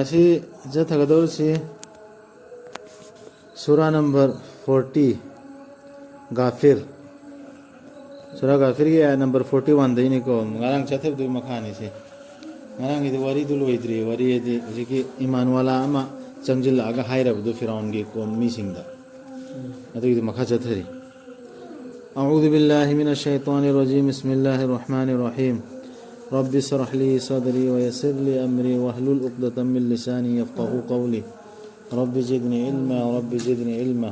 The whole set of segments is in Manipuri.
असी जथगदौर से सूरा नंबर 40 गाफिर सूरा गाफिर के आया नंबर 41 दई को ngarang chatheb du makhani se ngarang idi wari du loidri wari edi hujiki iman wala ama changjil aga hairab du firaun ge ko mi singda adu idi makha chathari a'udhu billahi minash shaitanir rajim bismillahir rahmanir rahim رب اشرح لي صدري ويسر لي أمري واحلل عقدة من لساني يفقهوا قولي رب زدني علما رب زدني علما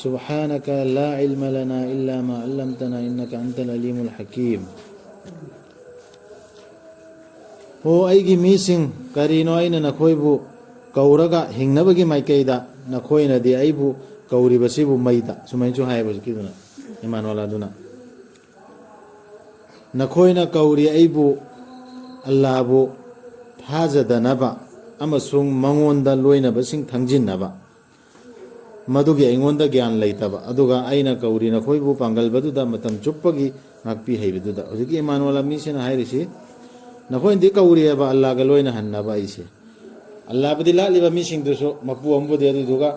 سبحانك لا علم لنا إلا ما علمتنا إنك أنت العليم الحكيم هو أيجي ميسين كارينو أين نخويبو كورغا هنغنبغي مايكيدا نخوينا دي أيبو كوري بسيبو ميدا سمعينشو هاي بسكيدنا إيمان ولا دونا नखोइना कौरी अइबु अल्लाहबु थाजदनबा अमसुंग मंगोंदा लोइनबसिंग थंजिनबा मदुगी अइंगोंदा ज्ञान लैतबा अदुगा अइना कौरी नखोइबु पांगलबदुदा मतम चुप्पगी नाकपि हैबदुदा हुजिकी इमानवाला मिसिना हाइरिसि नखोइंदि कौरी एबा अल्लाहगा लोइना हन्नबा इसे अल्लाहबदि लालिबा मिसिंगदुसु मपु अम्बुदि अदुदुगा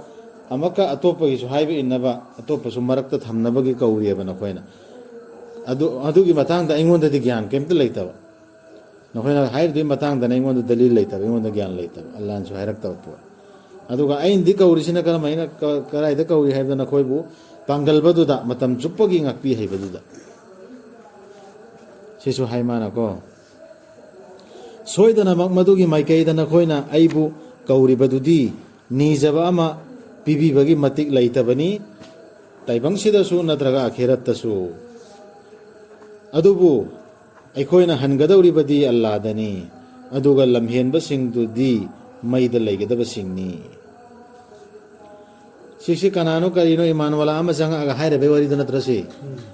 अमका अतोपगिसु हाइबि इन्नबा अतोपसु मरक्ता थमनबगी कौरी एबा नखोइना अदुगी मतंगदा अइंगोंददि ज्ञान केमत लैतबा नखोइना हाइरदि मतंगदा अइंगोंदा दलील लैतबा अइंगोंदा ज्ञान लैतबा अल्लाहनसु हाइरक्तबा पो अदुगा अइंदि कौरिसिना करमाइना कराइदा कौरि हाइबदा नखोइबु पांगलबदुदा मतम चुप्पगी ngakpi हाइबदुदा सिसु हाइमाना को सोइदना मक मदुगी माइकैदा नखोइना अइबु कौरिबदुदि निजबा अमा पिबिबगी मतिक लैतबनी ताइबंगसिदसु नत्रगा आखिरतसु अदुबु अखोइना हनगदौरिबदि अल्लाहदनी अदुगा लमहेनबसिंगदुदि मैदा लैगदबसिंगनी सिसि कनानो करिनो इमानवाला अमा जंगा हाइरबे वरिद नत्रसि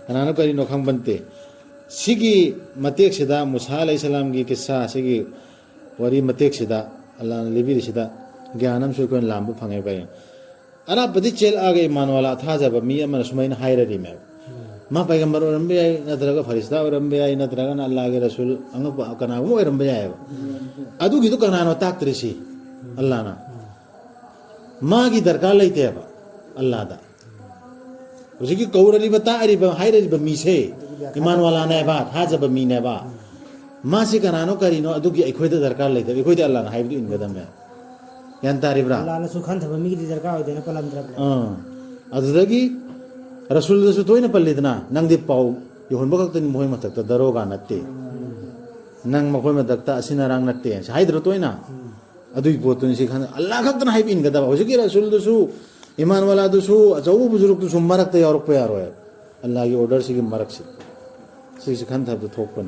कनानो करिनो खंगबनते सिगी मतेकसिदा मूसा अलैहिस्सलाम की किस्सा सिगी वरि मतेकसिदा अल्लाह लिबिरिसिदा ज्ञानम सुकोन लांबु फंगे बाय अराबदि चेल आगे इमानवाला थाजबा मी अमन सुमाइना हाइररि मे मा पैगंबर ओरंबे आय नत्रगा फरिस्ता ओरंबे आय नत्रगा अल्लाह के रसूल अंग कनागु ओरंबे आय अदुगी तो कनानो ताक्त्रिसी अल्लाह ना मागी दरकार लैते बा अल्लाह दा उजिकी कौरली बता अरि बा हाइररि बा मीसे ईमान वाला ने बा थाजब मी ने बा मा से कनानो करिनो अदुगी अखोइदा दरकार लैते अखोइदा अल्लाह ना हाइबदि इनगदम या यान तारिब्रा अल्लाह ना सुखान थब मी की दरकार होइदेना पलमद्रब अदुदगी रसूल दसु तोइना पल्लिदना नंगदि पाउ योहनबो खक्तनि मोय मथक्ता दरोगा नत्ते नंग मखोय मथक्ता असिना रांग नत्ते हाइद्रो तोइना अदुई पोतुनि सि खान अल्लाह खक्तन हाइब इनगदबा होजिकी रसूल दसु ईमान वाला दसु अजौ बुजुर्ग दसु मरक्ता यारक यारो है अल्लाह की ऑर्डर सिगी मरक सि खान थब थोकपन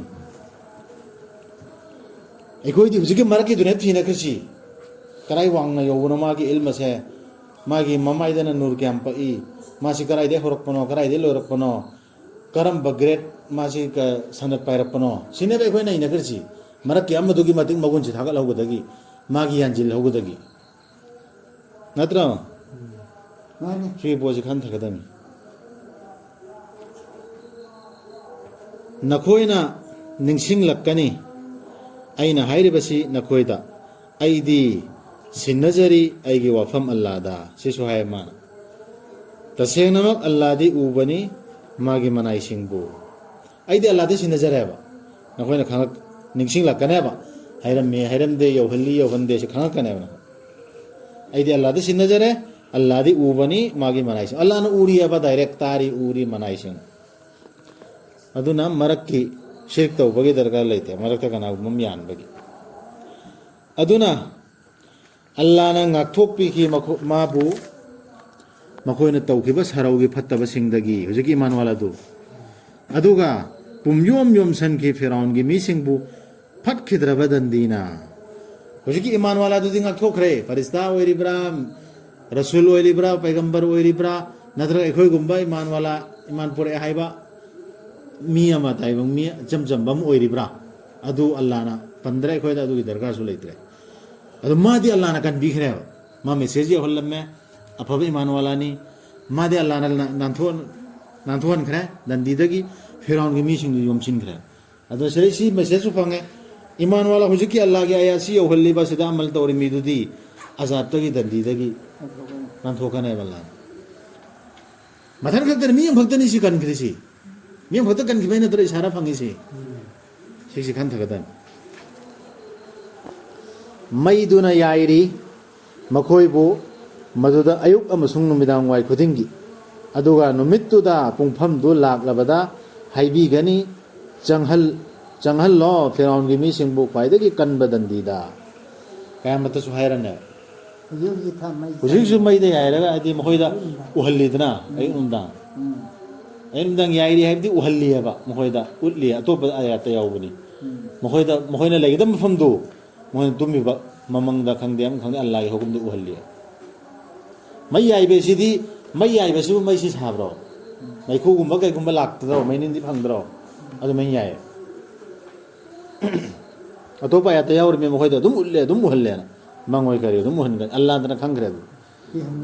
एखोइदि होजिकी मरकी दुने थिना खसि कराई वांगना योबनो मागी इल्म से मागी ममाइदना नूर क्याम पई मासी कराइदे होरकपनो कराइदे लोरकपनो करम बग्रेट मासी का सनत पाइरकपनो सिने बे खोइना इना खरसि मरक क्याम मदुगी मतिक मगुनसि थागल होगदगी मागी यानजिल होगदगी नत्र माने श्री बोजि खान थगदमी नखोइना निंगसिंग लक्कनी अइना हाइरिबसि नखोइदा अइदी सिन्नजरी अइगी वफम अल्लाहदा सिसु हाय मान तसेंगनमक अल्लाहदी उबनी मागी मनाइसिंगबु अइदी अल्लाहदी सिन्नजरेबा नखोइना खांग निंगसिंग लक्कनेबा हाइरमदे यौहल्ली यौहंदे से खांग कनेबा अइदी अल्लाहदी सिन्नजरे अल्लाहदी उबनी मागी मनाइसिंग अल्लाह न उरी एबा डायरेक्ट तारी उरी मनाइसिंग अदुना मरक्की शिरक तौबगी दरकार लैते मरक्ता कना मम यानबगी अदुना अल्लाह न ngakthokpi ki mabu मखोइना तौखिबा सराउगी फत्तबा सिंगदगी हुजिकी इमानवाला दु अदुगा पुमयोम योम सनकी फिरौन की मीसिंगबु फटखिद्रबदंदीना हुजिकी इमानवाला दु दिंगा थोखरे फरिस्ता ओइरिब्रा रसूल ओइरिब्रा पैगंबर ओइरिब्रा नद्र एखोय गुंबा इमानवाला इमानपुर हाइबा मी अमा ताइबंग मी जमजमबम ओइरिब्रा अदु अल्लाह ना पंद्रे एखोयदा अदुगी दरकार सु लैत्रे अदु मादी अल्लाह ना कन बिखरे मा मेसेज ये होलमे अफब इमानवाला नि मादी अल्लाह ना नांथोन खरे दंदीदगी फिरौन की मीसिंग योमसिन खरे अदु सरी सी मेसेज सु फंगे ईमान वाला हुजिक की अल्लाह के आयासी यौहल्ली बसिदा अमल तौरी मीदुदी अजाब तगी दंदीदगी नांथोकने बल्ला मथन खतर मी भक्तनी सी कनख्रिसी मी भक्त कनखिबै नत्र इशारा फंगिसी सिसी खान थगदन मैदुना याइरी मखोइबु मदुदा अयुक अमसुंग नुमिदांग वाइ खुदिंगी अदुगा नुमित्तुदा पुंगफम दु लाक्लबदा हाइबीगनी चंगहल लो फिरौन की मी सिंबु ख्वाइदगी कनब दंदीदा कयामत सुहायरने हुजिक मईदे याइरगा अदि मखोइदा उहल्लीदना अयुनुमदांग याइरी हाइबदी उहल्लीयबा मखोइदा उटली अतोप आयात याउबनी मखोइना लेगिदम मफमदु मोहन तुमिबा ममंगदा खंगदे हम खंगदे अल्लाह की हुकुम दु उहल्लिया मई याइबे सिदी मई याइबे सिबु मई सि साब्रो मैखुगुंबा कैगुंबा लाक्तरो मैनिंदी फंगद्रो अदु मई याइ अतोप आयात याउरमी मखोइदा दुम उल्ले दुम उहल्लेना मंगोय करियो दुम उहनगन अल्लाह दना खंगरे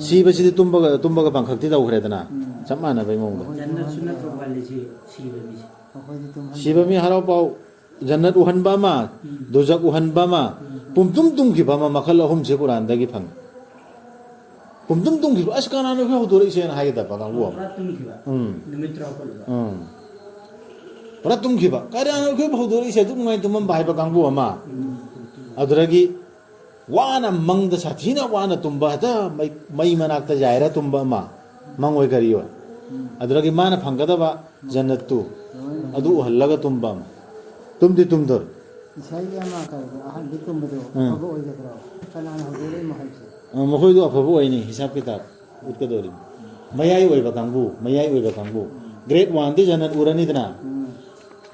सीबसिदी तुम्बगा पंखक्ति दौखरेदना चमाना बै मोंगो सीबमी हराव पाव जन्नत उहनबा मा दोजक उहनबा मा पुमतुम तुमखिबा मा मखल अहुम से कुरान दगी फंग पुमतुम तुमखिबा अस्कानानो फे होदोर इसे हायदा बगांगो परा तुमखिबा कारानो फे होदोर इसे तुमगाय तुमम बाय बगांगो अमा अदरगी वाना मंगद साथीना वाना तुम्बा हता मई मनाक्ता जायरा तुम्बा मा मंगोय करियो अदरगी माना फंगदबा जन्नत तु अदु हल्लगा तुम्बा तुमदी तुमदर मखोइदो अफबो ओइनी हिसाब किताब उतकदोरी मयाई ओइबा कांगबु ग्रेड 1 दी जन्नत उरनीदना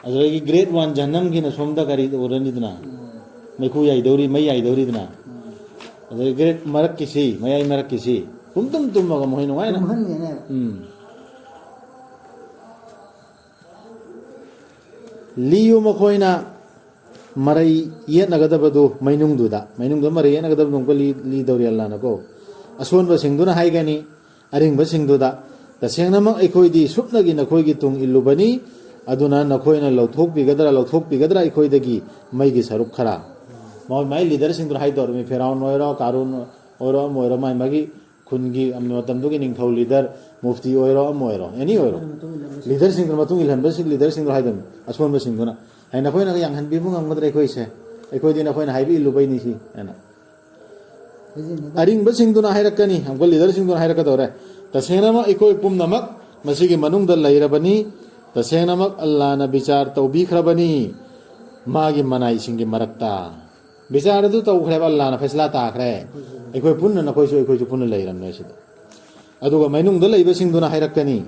अदरगी ग्रेड 1 जन्नम गिना सोमदा करी उरनीदना मैखु याइदौरी मई याइदौरीदना अदरगी ग्रेड मरक किसी मयाई मरक किसी तुम मगा मोहि नुवायना लियो मखोइना मरई ये नगदबदो मैनुंगदुदा मरई ये नगदब नुंको ली दौरी अल्लाह नको असोनबा सिंगदुना हाइगनी अरिंगबा सिंगदुदा तसेंगनमक अखोइदी सुपनगी नखोइगी तुंग इल्लुबनी अदुना नखोइना लौथोकपिगदरा अखोइदगी मैगी सरुक खरा माई लीडर सिंगदुना हाइदौर मी फेराउन ओइरो कारुन ओइरो मोइरो माई मगी खुनगी मतमदुगी निंगथौ लीडर मुफ्ती ओइरो अमोइरो एनी ओइरो लीडर सिंगदुना मतुंग इलहनबा सिंग लीडर सिंगदुना हाइदम असोनबा सिंगदुना है नखोइना yang hanbibu ngamgadre khoise ekhoi नखोइना Hibi इल्लुबैनी सी एना अरिंग बसिंगदुना हाइरकनी हमको लीडर सिंगदुना हाइरकदौरे तसेंगनमक एखोइ पुमनमक मसिगी मनुंगदा लैरबनी तसेंगनमक अल्लाहना विचार तौबीख्रबनी मागी मनाई सिंगी मरक्ता विचार दु तौख्रेबा अल्लाहना फैसला ताख्रे एखोइ पुन्ना नखोइसु एखोइसु पुन्ना लैरमने सिदा अदुगा मैनुंगदा लैबसिंगदुना हाइरकनी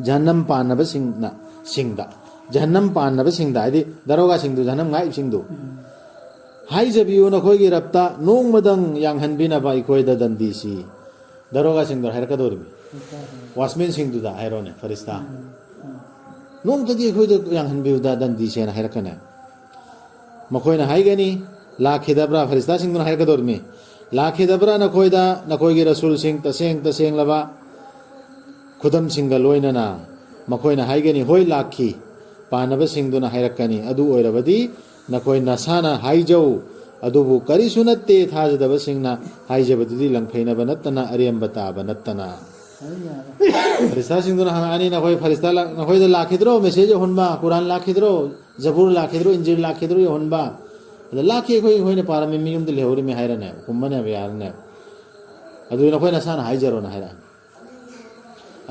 जहन्नम पानबा सिंगदा जहन्नम पानबा सिंगदा आदि दरोगा सिंगदु जहन्नम गाइ सिंगदु हाई जबियो नखोइगी रप्ता नोंगमदंग यांगहनबिनाबा इखोइदा दंदीसी दरोगा सिंगदु हाइरकदोरबी वासमेन सिंगदुदा हाइरोने फरिस्ता नोंगतदी इखोइदा यांगहनबिउदा दंदीसेना हाइरकने मखोइना हाइगनी लाखिदब्रा फरिस्ता सिंगदुना हाइरकदोरमी लाखिदब्रा नखोइदा नखोइगी रसूल सिंग तसेंग लबा खुदम सिंगा लोइनना मखोइना हाइगनी होय लाखी पानब सिंगदुना हाइरकनी अदु ओइरबदी नखोइ नसाना हाइजौ अदुबु करिसु नत्ते थाजदब सिंगना हाइजबदुदी लंफैनब नत्तना अरियंब ताब नत्तना फरिस्ता सिंगदुना हानी नखोइ फरिस्ता नखोइदा लाखिद्रो मेसेज होनबा कुरान लाखिद्रो जबूर लाखिद्रो इंजिल लाखिद्रो होनबा लाखि खोइ खोइने पारमे मियुमदि लेहौरि मे हाइरने कुम्मने बेयारने अदु नखोइ नसाना हाइजरो ना हाइरा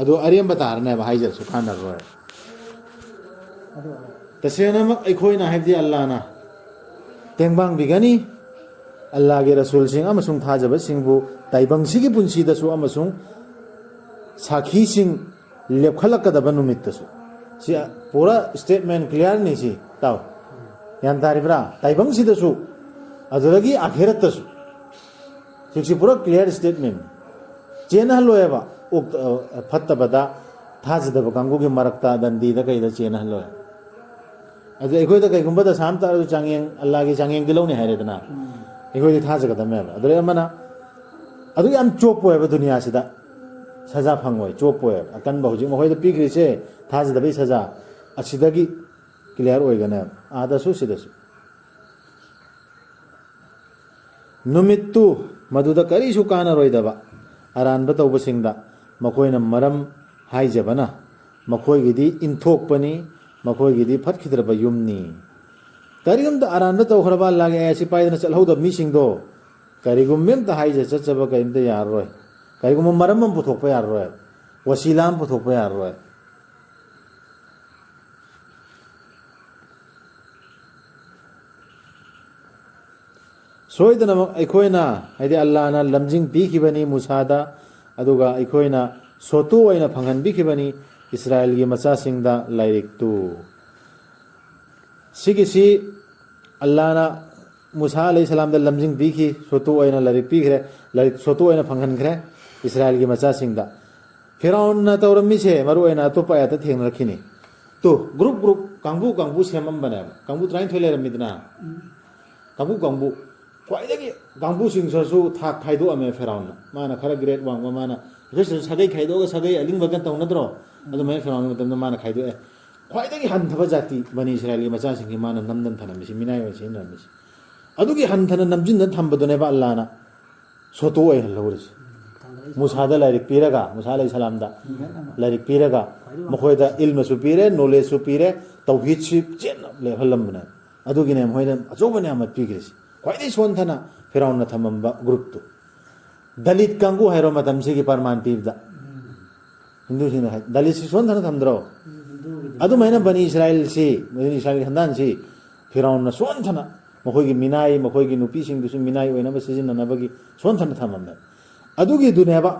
अदु अरियंब तारने हाइजर सुखाना रोय तसेनमक अखोइना हाइबदि अल्लाहना तेंबांग बिगनी अल्लाह के रसूल सिंह अमसुंग थाजब सिंहबु ताइबंगसिगी पुंसीदसु अमसुंग साखी सिंह लेपखलकदब नुमित्तसु सि पूरा स्टेटमेंट क्लियर नि सि ताव यान तारिब्रा ताइबंगसिदसु अदुरगी आखिरतसु सिक्सि पूरा क्लियर स्टेटमेंट चेन हलोयबा फत्तबदा थाजदब कांगुगी मरक्ता दंदीदा कैदा चेन हलोय अदु एखोइदा कैगुंबदा सामता अदु चांगेंग अल्लाह की चांगेंग दिलौने हाइरेदना एखोइदि थाजगदमे अदु अमना अदु याम चोपोयबा दुनिया सिदा सजा फंगोय चोपोय अकन बहुजि मखोइदा पिग्रिसे थाजदबे सजा असिदगी क्लियर ओइगने आदसु सिदसु नुमित्तु मदुदा करीसु कानरोइदबा अरानबा तौबसिंगदा मखोइना मरम हाइजबना मखोइगिदी इंथोकपनी मखोइगिदी फटखिद्रबा युमनी करिगुमदा अरानबा तौखरबा लागे ऐसी पाइदना चलहौदा मिसिंगदो करिगुमेमता हाइजे चचबा करिमता यारोय करिगुम मरम पुथोकपा यारोय वसीलाम पुथोकपा यारोय सोइदनमक अखोइना हाइदि अल्लाहना लमजिंग पीखिबनी मूसादा अदुगा अखोइना सोतु ओइना फंगन बिखिबनी इस्राएल गी मचासिंगदा लाइरिकतु सिगिसी अल्लाहना मूसा अलैहिस्सलाम दा लमजिंग पीखि सोतु ओइना लाइरिक पीखरे लाइरिक सोतु ओइना फंगनखरे इस्राएल गी मचासिंगदा फिरौन तौरमिसे मरु ओइना अतोपा याता थेंगरखिनि तो ग्रुप ग्रुप कांगबु सेमम बने कांगबु ट्राइन थोले रमिदना कांगबु ख्वाइदगी कांगबुसिंगसु थाक खाइदोअमे फेराउन माना खरा ग्रेड वांगबा माना रिसर्च सगै खाइदोगा सगै अलिंगबगन तौनद्रो अदुमै फेराउन मतमना माना खाइदोए ख्वाइदगी हन्थबा जाति बनी इस्राएली मचासिंगी माना नमदन थनमिसि मिनाय वसे नमिसि अदुगी हन्थन नमजिन थंबदोनेबा अल्लाहना सोतो ओइ हलौरिसि मूसादा लाइरिक पीरगा मूसा अलैहिस्सलामदा लाइरिक पीरगा मखोयदा इल्मसु पीरे नॉलेजसु पीरे तौहीद सि चेन लेहलमना अदुगिने मोइना अचोबने अमत पीग्रिसि ख्वाइदगी सोनथना फिरौन थमंबा ग्रुप तो दलित कांगू हैरो मतम से परमान पीबदा हिंदू सिंह दलित से सोनथना थमद्रो अदु मैना बनी इस्राएल से बनी इस्राएल खंदान से फिरौन सोनथना मखोगी मिनाई मखोगी नुपी सिंह दुसु मिनाई ओइना सिजिननबगी सोनथना थमंदा अदुगी दुनेबा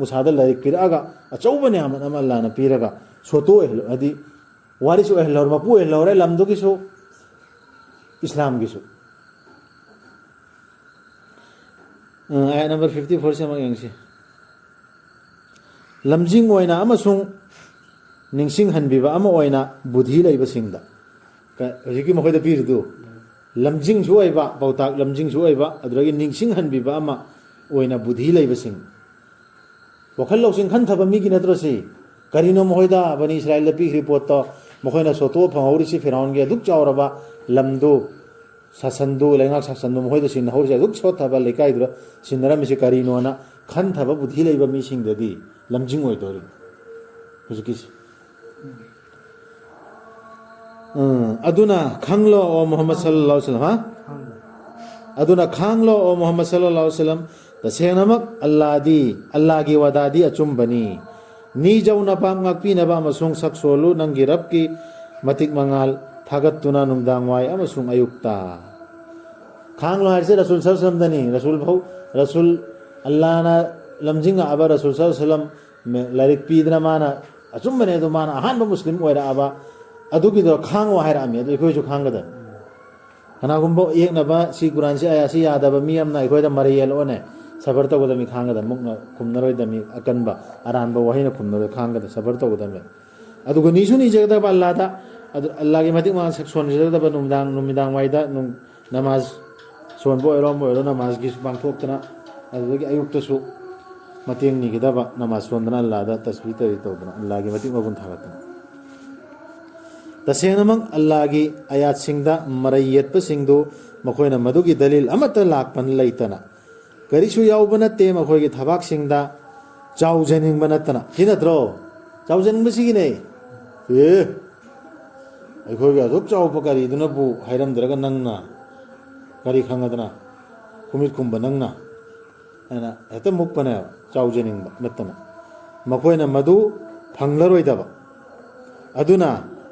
मुसादा लाइक पीरगा अचौबने अमन अल्लाहना पीरगा सोतो एहलो अदि वारिसु एहलो मपु एहलो रे लमदुगिसु इस्लाम गिसु आयत नंबर 54 से मग यंगसी लमजिंग ओइना अमसुंग निंगसिंग हनबिबा अमा ओइना बुद्धि लैबसिंगदा हजिकी मखोयदा पीरदु लमजिंग सु ओइबा पौताक लमजिंग सु ओइबा अदुरगी निंगसिंग हनबिबा अमा ओइना बुद्धि लैबसिंग वखल लौसिंग खनथबा मिगी नत्रसि करिनो मखोयदा बनी इस्राएल दा पीखरि पोतो मखोयना सोतो फंगौरिसि फिरौन गे दुक चावरबा लमदु सासंदु लेंगाक सासंदु मखोयदा सिन हौरसे दुक सोथबा लेकाइदुरा सिनरमिसि करिनोना खनथबा बुद्धि लैबा मिसिंगददि लमजिंग ओइदोरि हुजुकिस अदुना खांगलो ओ मोहम्मद सल्लल्लाहु अलैहि वसल्लम हा अदुना खांगलो ओ मोहम्मद सल्लल्लाहु अलैहि वसल्लम तसेनमक अल्लाहगी वदादी अचुंबनी नी जौना पाम ngakpinaba amasung saksolu nanggi rabki matik mangal थागतुना नुमदांगवाय अमसुंग अयुक्ता खांगलो हारसे रसूल सल्लल्लाहु अलैहि वसल्लम दनी रसूल अल्लाह ना लमजिंग आबा रसूल सल्लल्लाहु अलैहि वसल्लम लाइक पीदना माना अचुंबने दो माना अहानबा मुस्लिम ओइरा आबा अदुगी दो खांगो हायरा अमी अदु इखोयसु खांगदा हनागुंबो एकनबा सी कुरान से आया सी यादबा मी अमना इखोयदा मरियल ओने सबर तगदा मी खांगदा मुकना खुमनरोयदा मी अकनबा अरानबा वहिना खुमनरो खांगदा सबर तगदा मे अदुगो निसु नि जगदा अल्लाह अल्लाह की मतिक मान सोन जगदब नुमिदांग वाइदा नमाज सोनबो ओइरो नमाज की पांथोक्तना अदुगी अयुक्तसु मतेंग निगिदबा नमाज सोनदना अल्लाह दा तस्बीह तरी तौदना अल्लाह की मतिक मगुन थागतना तसेनमंग अल्लाह की आयात सिंगदा मरयत सिंगदो मखोयना मदुगी दलील अमत लाकपन लैतना करिसु याउब नते मखोयगी थबाक सिंगदा चाउजनिंग बनतना हिनत्रो चाउजनिंग बसिगिने ए अखोयगा दुक चाउप करिदुनबु हायरमदरगा नंगना करि खंगदना कुमित कुंब नंगना एना हेत मुक्पने चाउजनिंग नतना मखोयना मदु फंगलरोइदबा अदुना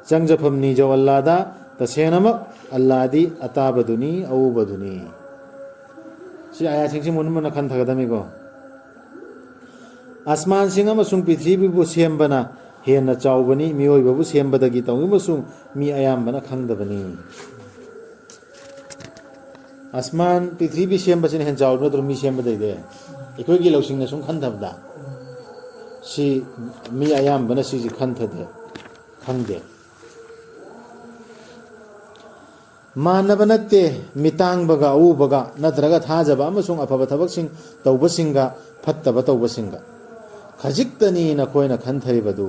चंगजफम निजो अल्लादा तसेनमक अल्लादी अताबदुनी औबदुनी सि आया सिंगसि मुनमुन खन थगदमिगो आसमान सिंग अमसुंग पृथ्वीबु सेमबना हेन चाउबनी मियोइबबु सेमबदगी तौमसुंग मी अयामबना खंगदबनी आसमान पृथ्वी सेमबसिन हेन चाउब नद्रो मी सेमबदैदे इखोयगी लौसिंगना सुंग खंथबदा सि मी अयामबना सिजि खंथदे खंगदे मानब नत्ते मितांगबगा उबगा नत्रगा थाजबा अमसुंग अफबा थबकसिंग तौबसिंगा फत्तबा तौबसिंगा खजिक्तनी नखोयना खंथरिबदु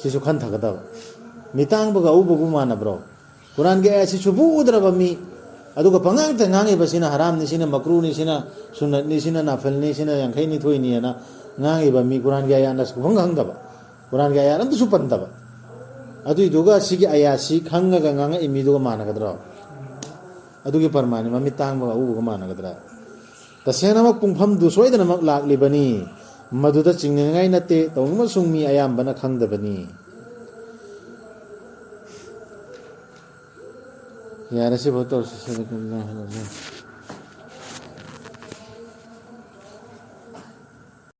सिसु खंथगदब मितांगबगा उबगु मानब्रो कुरान के ऐसी सुबु उदरबा मी ꯑꯗꯨꯒ ꯄꯪꯉꯥꯡꯇ ꯉꯥꯡꯉꯤꯕꯁꯤꯅ ꯍꯔꯥꯝꯅꯤ, ꯁꯤꯅ ꯃꯀ꯭ꯔꯨꯅꯤ, ꯁꯤꯅ ꯁꯨꯟꯅꯠꯅꯤ, ꯁꯤꯅ ꯅꯥꯐꯜꯅꯤ, ꯁꯤꯅ ꯌꯥꯡꯈꯩꯅꯤꯊꯣꯏꯅꯤꯅ ꯉꯥꯡꯉꯤꯕ ꯃꯤ ꯀꯨꯔꯥꯟꯒꯤ ꯑꯌꯥꯠꯅ ꯁꯨꯈꯪ ꯈꯪꯗꯕ, ꯀꯨꯔꯥꯟꯒꯤ ꯑꯌꯥꯠ ꯑꯝꯇꯁꯨ ꯄꯟꯗꯕ, ꯑꯗꯨꯏꯗꯨꯒ ꯁꯤꯒꯤ ꯑꯌꯥꯠꯁꯤ ꯈꯪꯉꯒ ꯉꯥꯡꯉꯛꯏ ꯃꯤꯗꯨꯒ ꯃꯥꯟꯅꯒꯗ꯭ꯔꯣ? ꯑꯗꯨꯒꯤ ꯄꯔꯃꯥꯟꯅꯤ, ꯃꯃꯤꯠ ꯇꯥꯡꯕꯒ ꯑꯎꯕꯒ ꯃꯥꯟꯅꯒꯗ꯭ꯔꯥ? ꯇꯁꯦꯡꯅꯃꯛ ꯄꯨꯡꯐꯝꯗꯨ ꯁꯣꯏꯗꯅꯃꯛ ꯂꯥꯛꯂꯤꯕꯅꯤ, ꯃꯗꯨꯗ ꯆꯤꯡꯅꯤꯡꯉꯥꯏ ꯅꯠꯇꯦ, ꯇꯧꯅꯤꯡꯕꯁꯨꯡ ꯃꯤ ꯑꯌꯥꯝꯕꯅ ꯈꯪꯗꯕꯅꯤ. ꯌꯥꯔꯦ ꯁꯤꯐꯥꯎ ꯇꯧꯔꯁꯤ.